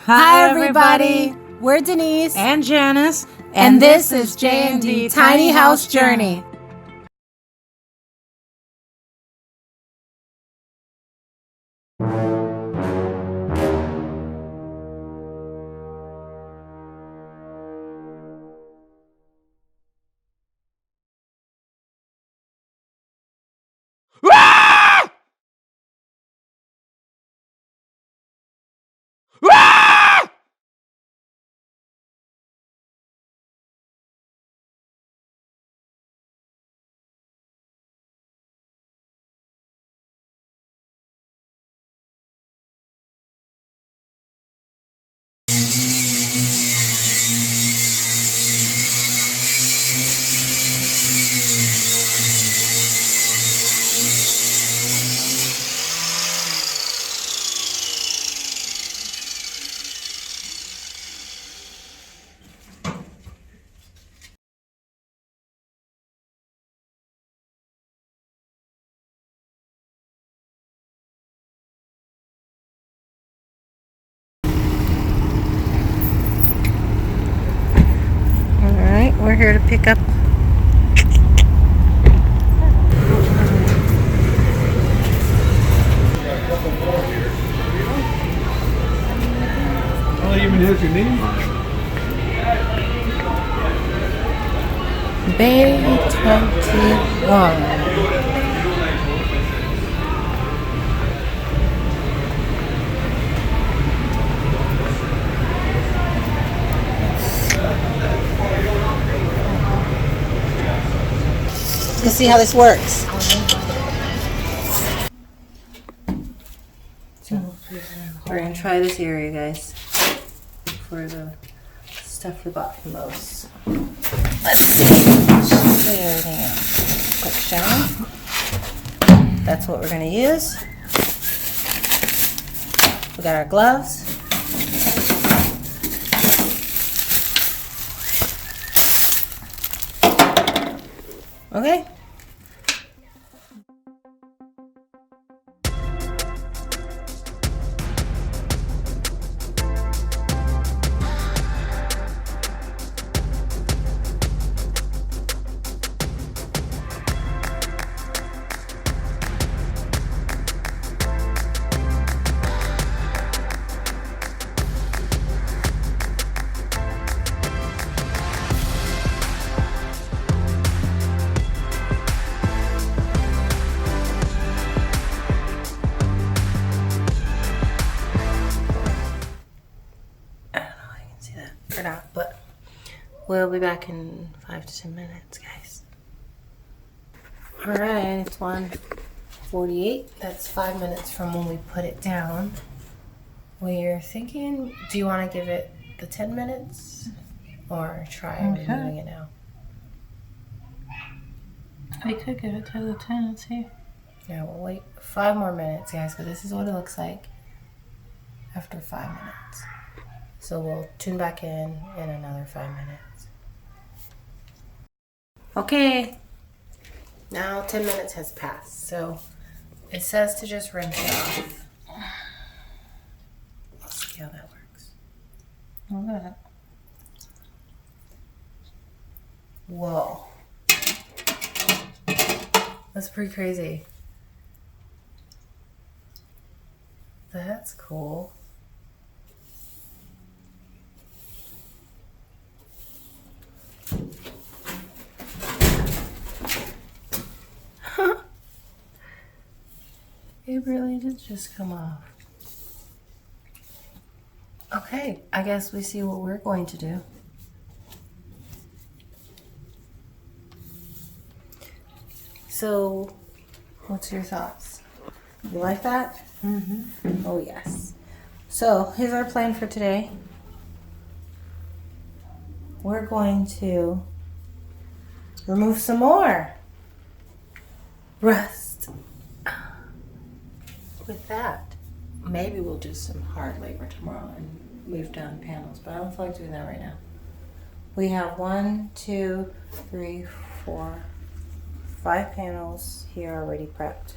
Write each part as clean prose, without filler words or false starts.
Hi everybody, we're Denise and Janice, and this is J&D Tiny House Journey. Alright, we're here to pick up Well, it even has your name on it. Bay 21. Let's see how this works. So we're gonna try this area, guys, for the stuff we bought from Lowe's. Let's see. Clean everything out. Quick shower. That's what we're gonna use. We got our gloves. Okay. Or not, but we'll be back in 5 to 10 minutes, guys. All right, it's 1:48. That's 5 minutes from when we put it down. We're thinking, do you want to give it the 10 minutes or try removing it now? We could give it to the 10 and see. Yeah, we'll wait 5 more minutes, guys, but this is what it looks like after 5 minutes. So we'll tune back in another 5 minutes. Okay, now 10 minutes has passed. So it says to just rinse it off. Let's see how that works. Look at it. Whoa. That's pretty crazy. That's cool. It really did just come off. Okay, I guess we see what we're going to do. So, what's your thoughts? You like that? Mm-hmm. Oh, yes. So, here's our plan for today. We're going to remove some more rust. With that, maybe we'll do some hard labor tomorrow and move down panels, but I don't feel like doing that right now. We have 1, 2, 3, 4, 5 panels here already prepped.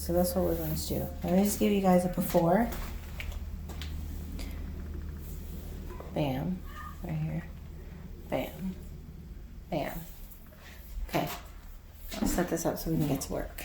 So that's what we're going to do. Let me just give you guys a before. Bam. Right here. Bam. Bam. Okay. I'll set this up so we can get to work.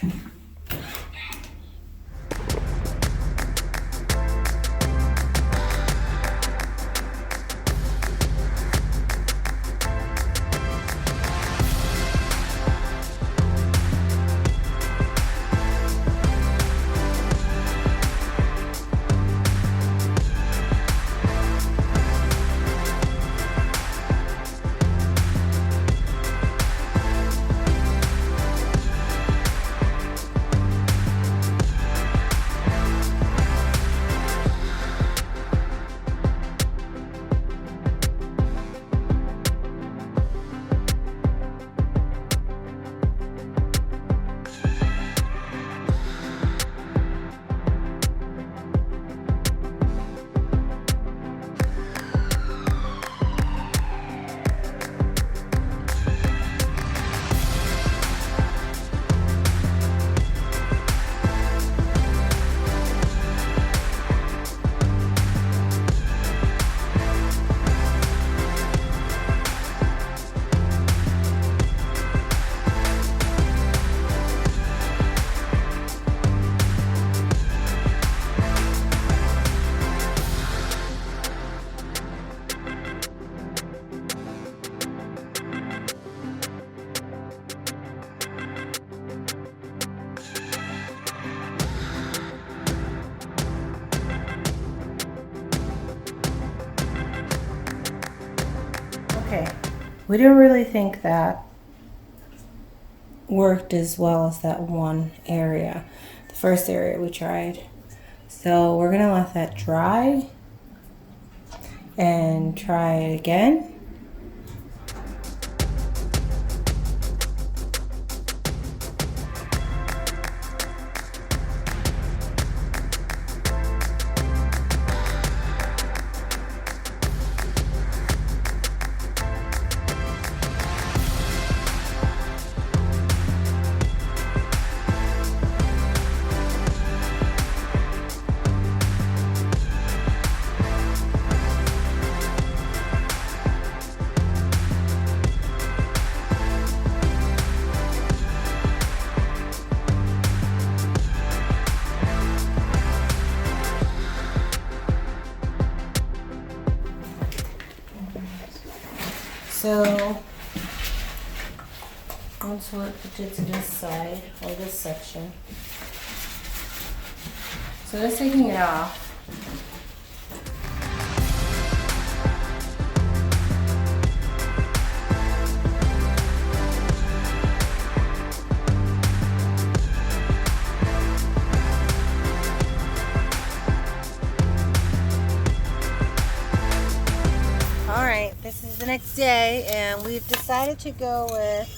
Okay, we didn't really think that worked as well as that one area, the first area we tried. So we're gonna let that dry and try it again. So onto it, put it to this side or this section. So just taking it off. Alright, this is the next day and we've decided to go with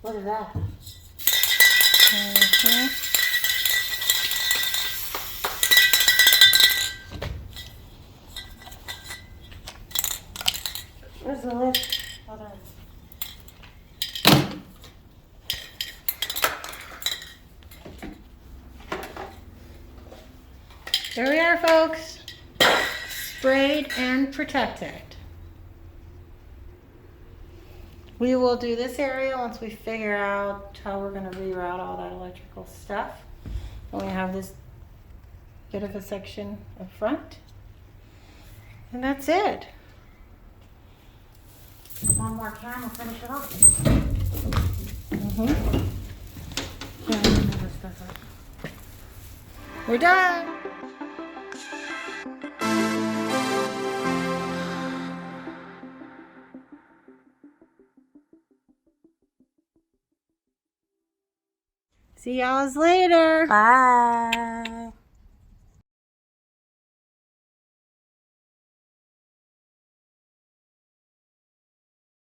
what is that? is the lift? Hold on. There we are, folks. Sprayed and protected. We will do this area once we figure out how we're going to reroute all that electrical stuff. And we have this bit of a section up front. And that's it. One more can, we'll finish it off. We're done. See y'all later. Bye.